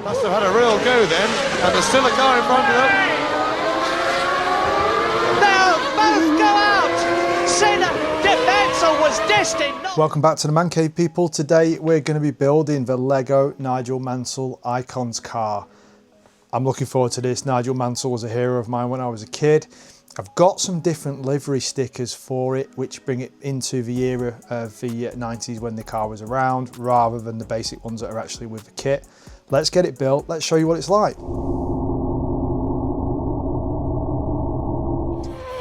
Must have had a real go then, and there's still a car in front of them. They'll both go out! Senna, Mansell was destined not... Welcome back to the Man Cave, people. Today we're going to be building the Lego Nigel Mansell Icons car. I'm looking forward to this. Nigel Mansell was a hero of mine when I was a kid. I've got some different livery stickers for it, which bring it into the era of the 90s when the car was around, rather than the basic ones that are actually with the kit. Let's get it built. Let's show you what it's like.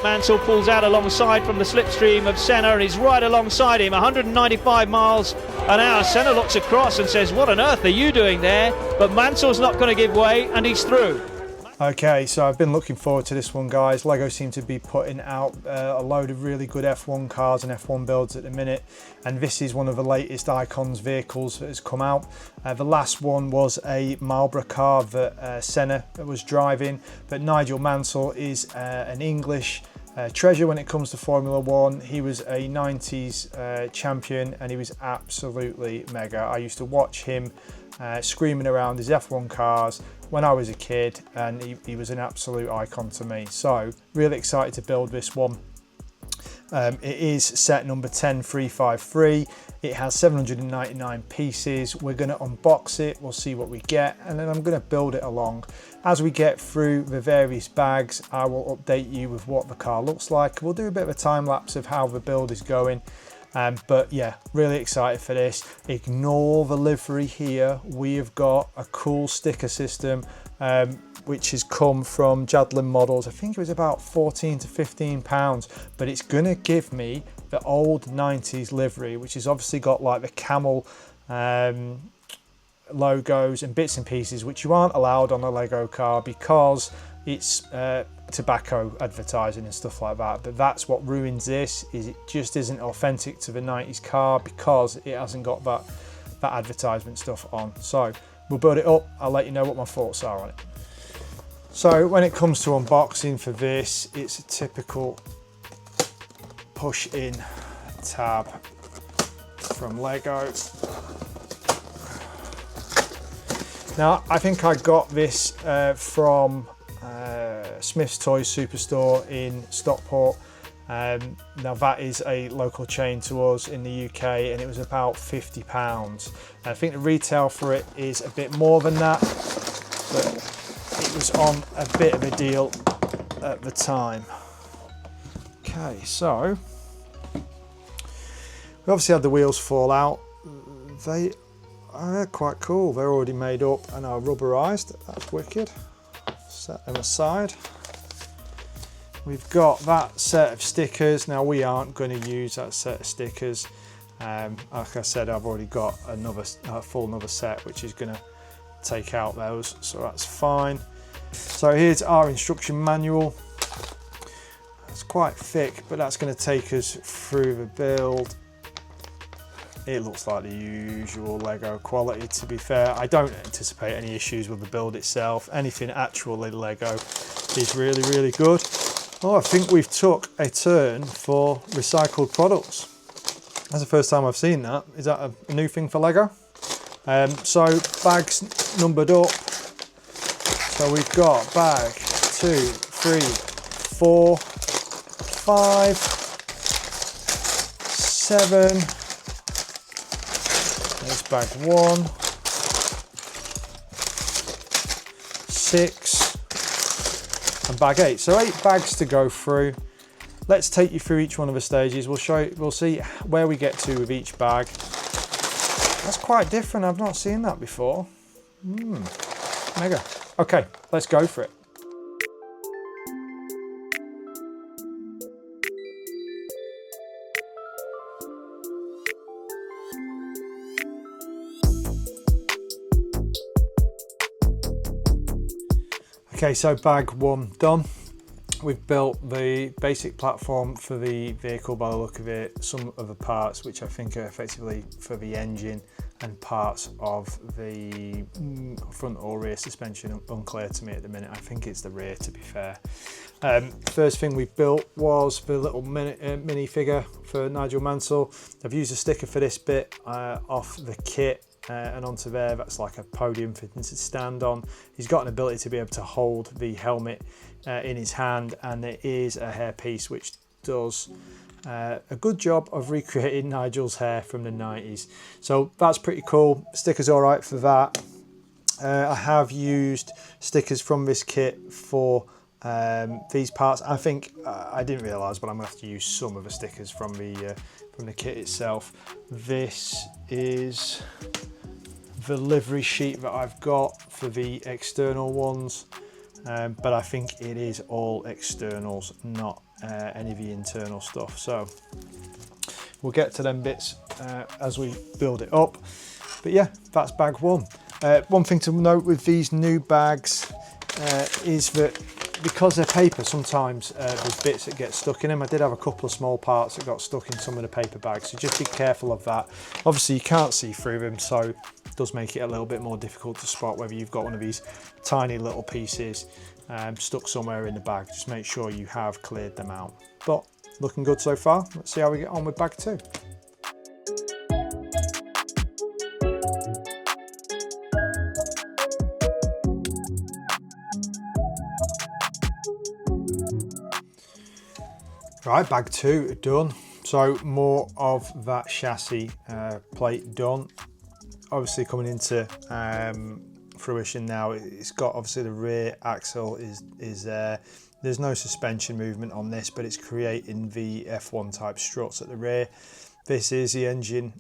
Mansell pulls out alongside from the slipstream of Senna and he's right alongside him, 195 miles an hour. Senna looks across and says, what on earth are you doing there? But Mansell's not going to give way and he's through. Okay, so I've been looking forward to this one, guys. Lego seem to be putting out a load of really good F1 cars and F1 builds at the minute, and this is one of the latest Icons vehicles that has come out. The last one was a Marlboro car that Senna was driving, but Nigel Mansell is an English treasure when it comes to Formula One. He was a 90s champion and he was absolutely mega. I used to watch him screaming around his F1 cars when I was a kid, and he was an absolute icon to me. So really excited to build this one. It is set number 10353. It has 799 pieces. We're going to unbox it, we'll see what we get, and then I'm going to build it along. As we get through the various bags, I will update you with what the car looks like. We'll do a bit of a time lapse of how the build is going. But yeah, really excited for this. Ignore the livery here. We have got a cool sticker system which has come from Jadlin Models. I think it was about 14 to 15 pounds, but it's gonna give me the old 90s livery, which has obviously got like the camel logos and bits and pieces, which you aren't allowed on a Lego car because it's tobacco advertising and stuff like that. But that's what ruins this, is it just isn't authentic to the 90s car because it hasn't got that advertisement stuff on. So we'll build it up. I'll let you know what my thoughts are on it. So when it comes to unboxing for this, it's a typical push in tab from Lego. Now I think I got this from Smith's Toys Superstore in Stockport. Now that is a local chain to us in the UK, and it was about £50. I think the retail for it is a bit more than that, but it was on a bit of a deal at the time. Okay, so we obviously had the wheels fall out. They are quite cool. They're already made up and are rubberized. That's wicked. Set them aside. We've got that set of stickers. Now we aren't going to use that set of stickers. Like I said, I've already got another full set which is going to take out those, so that's fine. So here's our instruction manual. It's quite thick, but that's going to take us through the build. It looks like the usual Lego quality, to be fair. I don't anticipate any issues with the build itself. Anything actually Lego is really, really good. Oh, I think we've took a turn for recycled products. That's the first time I've seen that. Is that a new thing for Lego? So bags numbered up. So we've got bag 2, 3, 4, 5, 7. There's bag 1, 6, and bag 8. So 8 bags to go through. Let's take you through each one of the stages. We'll see where we get to with each bag. That's quite different. I've not seen that before. Mega. Okay, let's go for it. Okay, so bag 1 done. We've built the basic platform for the vehicle by the look of it, some of the parts which I think are effectively for the engine and parts of the front or rear suspension, unclear to me at the minute. I think it's the rear, to be fair. First thing we built was the little mini figure for Nigel Mansell. I've used a sticker for this bit off the kit. and onto there. That's like a podium for him to stand on. He's got an ability to be able to hold the helmet in his hand, and there is a hairpiece which does a good job of recreating Nigel's hair from the 90s. So that's pretty cool. Stickers all right for that. I have used stickers from this kit for these parts. I think I didn't realise, but I'm gonna have to use some of the stickers from the kit itself. This is the livery sheet that I've got for the external ones, but I think it is all externals, not any of the internal stuff. So we'll get to them bits as we build it up. But yeah, that's bag one. One thing to note with these new bags is that because they're paper, sometimes there's bits that get stuck in them. I did have a couple of small parts that got stuck in some of the paper bags, so just be careful of that. Obviously you can't see through them, so it does make it a little bit more difficult to spot whether you've got one of these tiny little pieces stuck somewhere in the bag. Just make sure you have cleared them out. But looking good so far. Let's see how we get on with bag two. Right, bag two done. So more of that chassis plate done. Obviously coming into fruition now. It's got obviously the rear axle is there. There's no suspension movement on this, but it's creating the F1 type struts at the rear. This is the engine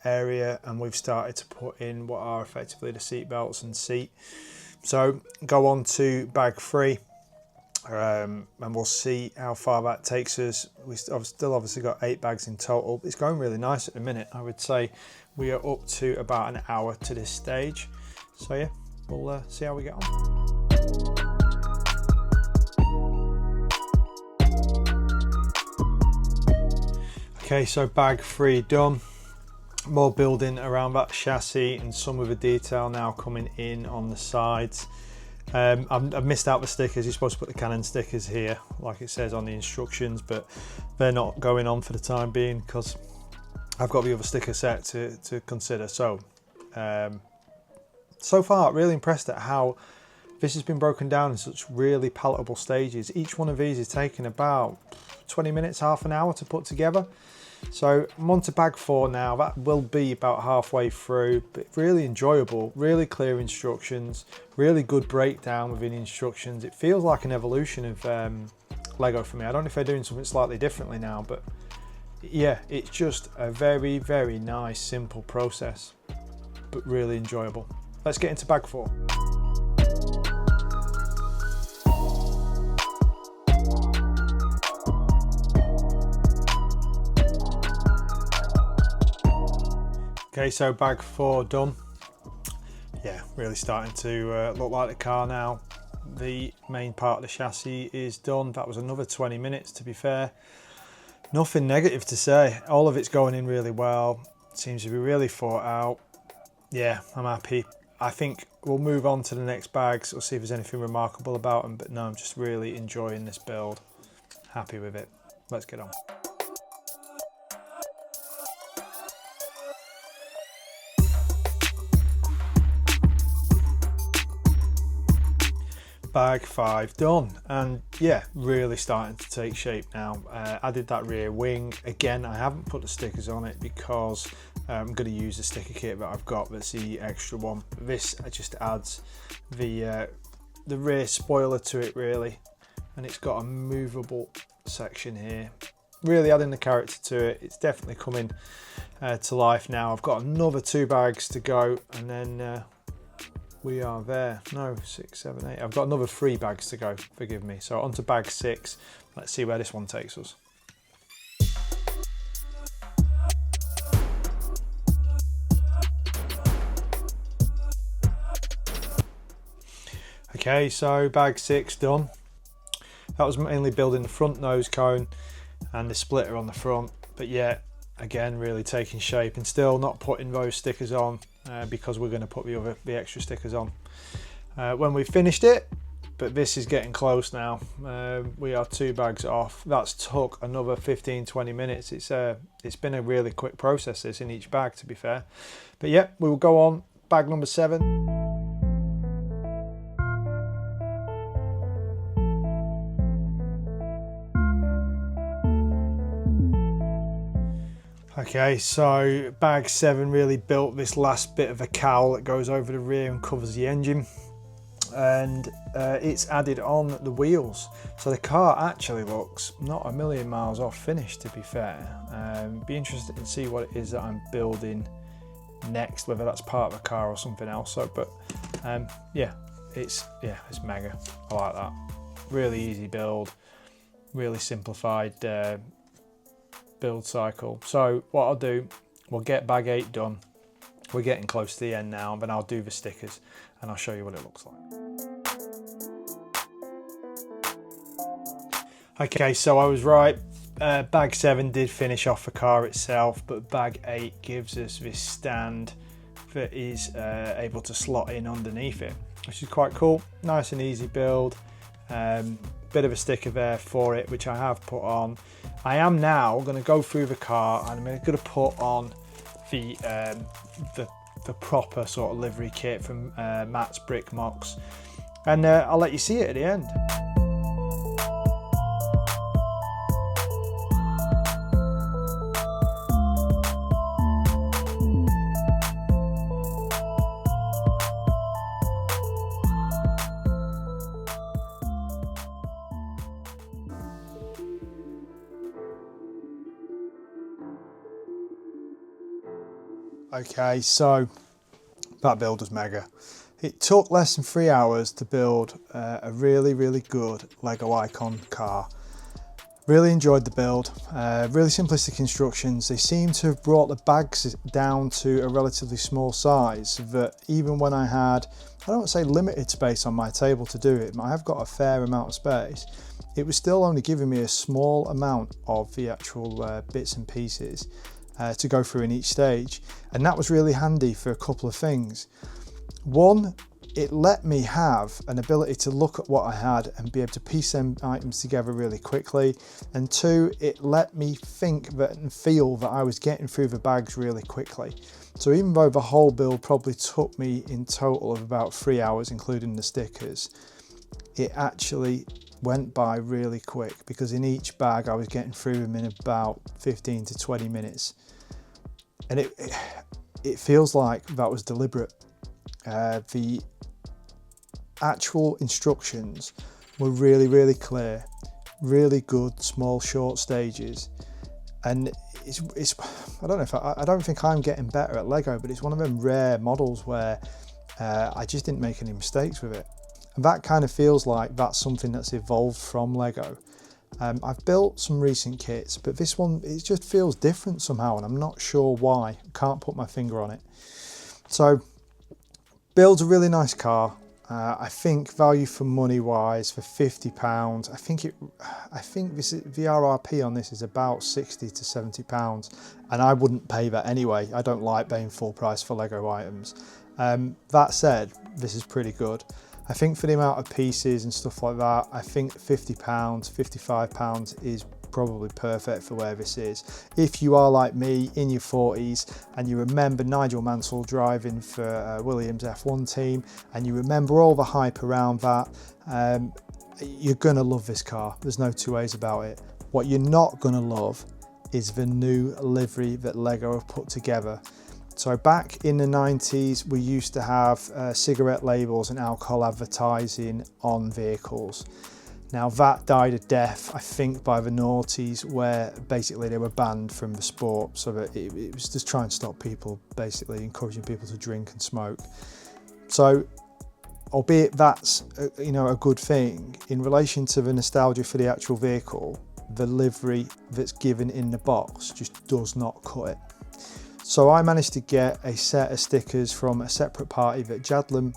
area, and we've started to put in what are effectively the seat belts and seat. So go on to bag three. And we'll see how far that takes us. We've still obviously got 8 bags in total. It's going really nice at the minute. I would say we are up to about an hour to this stage. So yeah, we'll see how we get on. Okay, so bag 3 done. More building around that chassis and some of the detail now coming in on the sides. I've missed out the stickers. You're supposed to put the Canon stickers here like it says on the instructions, but they're not going on for the time being because I've got the other sticker set to consider. So so far really impressed at how this has been broken down in such really palatable stages. Each one of these is taking about 20 minutes, half an hour to put together. So I'm on to bag 4 now. That will be about halfway through, but really enjoyable, really clear instructions, really good breakdown within instructions. It feels like an evolution of Lego for me. I don't know if they're doing something slightly differently now, but yeah, it's just a very, very nice, simple process, but really enjoyable. Let's get into bag 4. Okay, so bag 4 done. Yeah, really starting to look like the car now. The main part of the chassis is done. That was another 20 minutes, to be fair. Nothing negative to say. All of it's going in really well. Seems to be really thought out. Yeah, I'm happy. I think we'll move on to the next bags. We'll see if there's anything remarkable about them, but no, I'm just really enjoying this build. Happy with it. Let's get on. Bag 5 done, and yeah, really starting to take shape now. I did that rear wing again. I haven't put the stickers on it because I'm going to use the sticker kit that I've got. That's the extra one. This just adds the rear spoiler to it really, and it's got a movable section here, really adding the character to it. It's definitely coming to life now. I've got another 2 bags to go, and then we are there. No, 6, 7, 8. I've got another 3 bags to go, forgive me. So on to bag 6. Let's see where this one takes us. Okay, so bag 6 done. That was mainly building the front nose cone and the splitter on the front, but yeah, again, really taking shape, and still not putting those stickers on because we're going to put the extra stickers on when we've finished it. but this is getting close now. We are 2 bags off. That's took another 15-20 minutes. It's been a really quick process this in each bag, to be fair. But yeah, we will go on bag number 7. Okay, so bag 7 really built this last bit of a cowl that goes over the rear and covers the engine, and it's added on the wheels. So the car actually looks not a million miles off finished, to be fair. Be interested to see what it is that I'm building next, whether that's part of a car or something else. So, but yeah, it's mega. I like that. Really easy build, really simplified build cycle. So what I'll do, we'll get bag 8 done. We're getting close to the end now, but I'll do the stickers and I'll show you what it looks like. Okay, so I was right. Bag 7 did finish off the car itself, but bag 8 gives us this stand that is able to slot in underneath it, which is quite cool. Nice and easy build. Bit of a sticker there for it, which I have put on. I am now going to go through the car and I'm going to put on the proper sort of livery kit from Matt's Brick Mocs, and I'll let you see it at the end. Okay, so that build was mega. It took less than 3 hours to build a really good Lego Icon car. Really enjoyed the build, really simplistic instructions. They seem to have brought the bags down to a relatively small size, that even when I had, I don't want to say limited space on my table to do it, but I have got a fair amount of space, it was still only giving me a small amount of the actual bits and pieces to go through in each stage. And that was really handy for a couple of things. One, it let me have an ability to look at what I had and be able to piece them items together really quickly. And 2, it let me think that and feel that I was getting through the bags really quickly. So even though the whole build probably took me in total of about 3 hours, including the stickers, it actually went by really quick, because in each bag I was getting through them in about 15 to 20 minutes. And it feels like that was deliberate. The actual instructions were really clear, really good small short stages, and it's I don't think I'm getting better at Lego, but it's one of them rare models where I just didn't make any mistakes with it, and that kind of feels like that's something that's evolved from Lego. I've built some recent kits, but this one, it just feels different somehow, and I'm not sure why. Can't put my finger on it. So builds a really nice car. I think value for money wise, for £50, I think the RRP on this is about £60 to £70, and I wouldn't pay that anyway. I don't like paying full price for Lego items. That said, this is pretty good. I think for the amount of pieces and stuff like that, I think £50, £55 is probably perfect for where this is. If you are like me, in your 40s, and you remember Nigel Mansell driving for Williams F1 team, and you remember all the hype around that, you're gonna love this car. There's no two ways about it. What you're not gonna love is the new livery that Lego have put together. So back in the 90s, we used to have cigarette labels and alcohol advertising on vehicles. Now that died a death, I think, by the noughties, where basically they were banned from the sport. So that it was just trying to stop people, basically encouraging people to drink and smoke. So, albeit that's a good thing, in relation to the nostalgia for the actual vehicle, the livery that's given in the box just does not cut it. So I managed to get a set of stickers from a separate party that jadlam.co.uk,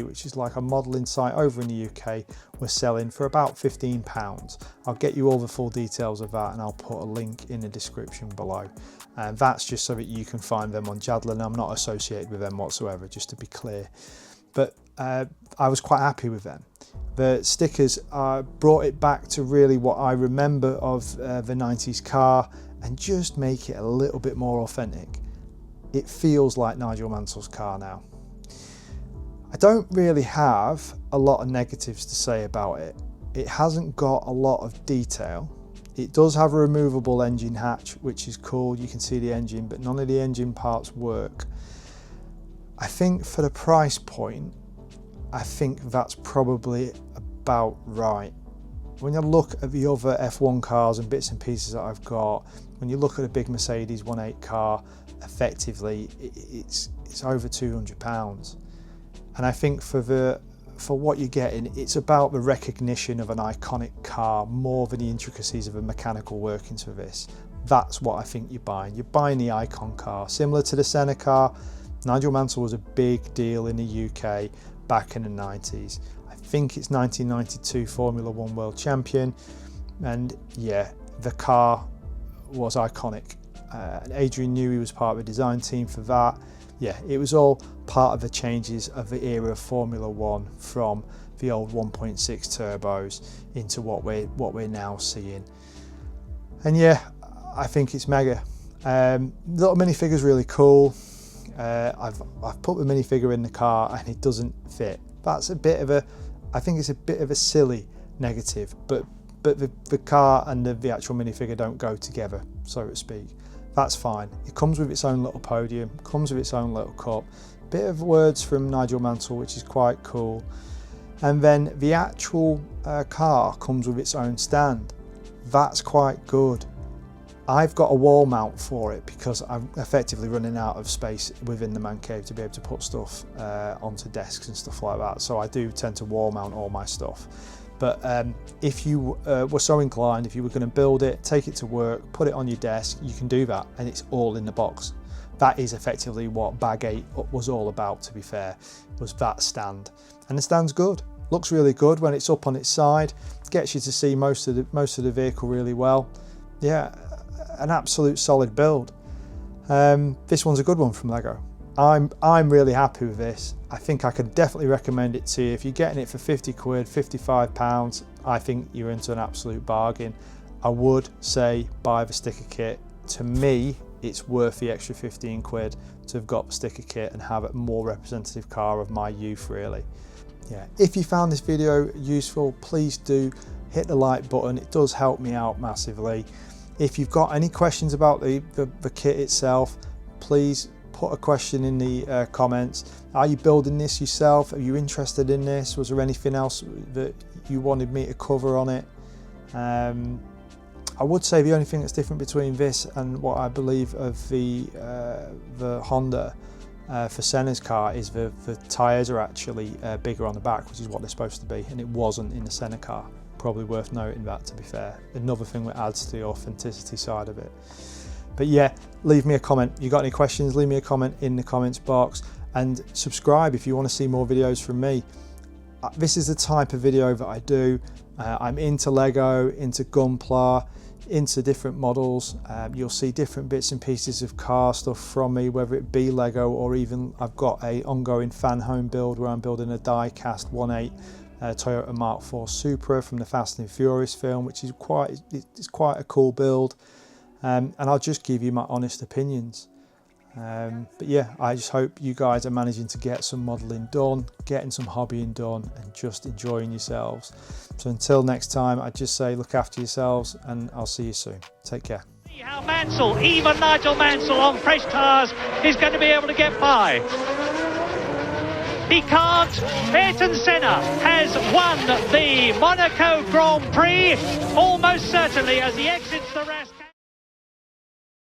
which is like a modelling site over in the UK, was selling for about £15. I'll get you all the full details of that, and I'll put a link in the description below. And that's just so that you can find them on Jadlam. I'm not associated with them whatsoever, just to be clear. but I was quite happy with them. The stickers brought it back to really what I remember of the 90s car, and just make it a little bit more authentic. It feels like Nigel Mansell's car now. I don't really have a lot of negatives to say about it. It hasn't got a lot of detail. It does have a removable engine hatch, which is cool. You can see the engine, but none of the engine parts work. I think for the price point, I think that's probably about right. When you look at the other F1 cars and bits and pieces that I've got, when you look at a big Mercedes 1.8 car, effectively it's over £200. And I think for what you're getting, it's about the recognition of an iconic car more than the intricacies of the mechanical workings for this. That's what I think you're buying. You're buying the icon car. Similar to the Senna car, Nigel Mansell was a big deal in the UK back in the 90s. I think it's 1992 Formula One World Champion, and yeah, the car was iconic. Adrian Newey was part of the design team for that. Yeah, it was all part of the changes of the era of Formula One, from the old 1.6 turbos into what we're now seeing. And yeah, I think it's mega. Little minifigure's really cool. I've put the minifigure in the car and it doesn't fit. That's a bit of a, I think it's a bit of a silly negative, but the car and the actual minifigure don't go together, so to speak. That's fine. It comes with its own little podium, comes with its own little cup, bit of words from Nigel Mansell, which is quite cool. And then the actual car comes with its own stand. That's quite good. I've got a wall mount for it because I'm effectively running out of space within the man cave to be able to put stuff onto desks and stuff like that. So I do tend to wall mount all my stuff. But if you were so inclined, if you were going to build it, take it to work, put it on your desk, you can do that, and it's all in the box. That is effectively what Bag 8 was all about, to be fair, was that stand. And the stand's good. Looks really good when it's up on its side, gets you to see most of the vehicle really well. Yeah, an absolute solid build. This one's a good one from Lego. I'm really happy with this. I think I could definitely recommend it to you. If you're getting it for 50 quid, 55 pounds, I think you're into an absolute bargain. I would say buy the sticker kit. To me, it's worth the extra 15 quid to have got the sticker kit and have a more representative car of my youth, really. Yeah, if you found this video useful, please do hit the like button. It does help me out massively. If you've got any questions about the kit itself, please put a question in the comments. Are you building this yourself? Are you interested in this? Was there anything else that you wanted me to cover on it? I would say the only thing that's different between this and what I believe of the Honda for Senna's car is the tyres are actually bigger on the back, which is what they're supposed to be, and it wasn't in the Senna car. Probably worth noting that, to be fair. Another thing that adds to the authenticity side of it. But yeah, leave me a comment. You got any questions, leave me a comment in the comments box, and subscribe if you want to see more videos from me. This is the type of video that I do. I'm into Lego, into Gunpla, into different models. You'll see different bits and pieces of car stuff from me, whether it be Lego or even I've got a ongoing fan home build where I'm building a die-cast 1.8 Toyota Mark IV Supra from the Fast and Furious film, which is quite a cool build. And I'll just give you my honest opinions. But yeah, I just hope you guys are managing to get some modelling done, getting some hobbying done, and just enjoying yourselves. So until next time, I just say look after yourselves, and I'll see you soon. Take care. See how Mansell, even Nigel Mansell on fresh tyres, is going to be able to get by. He can't. Ayrton Senna has won the Monaco Grand Prix, almost certainly, as he exits the race.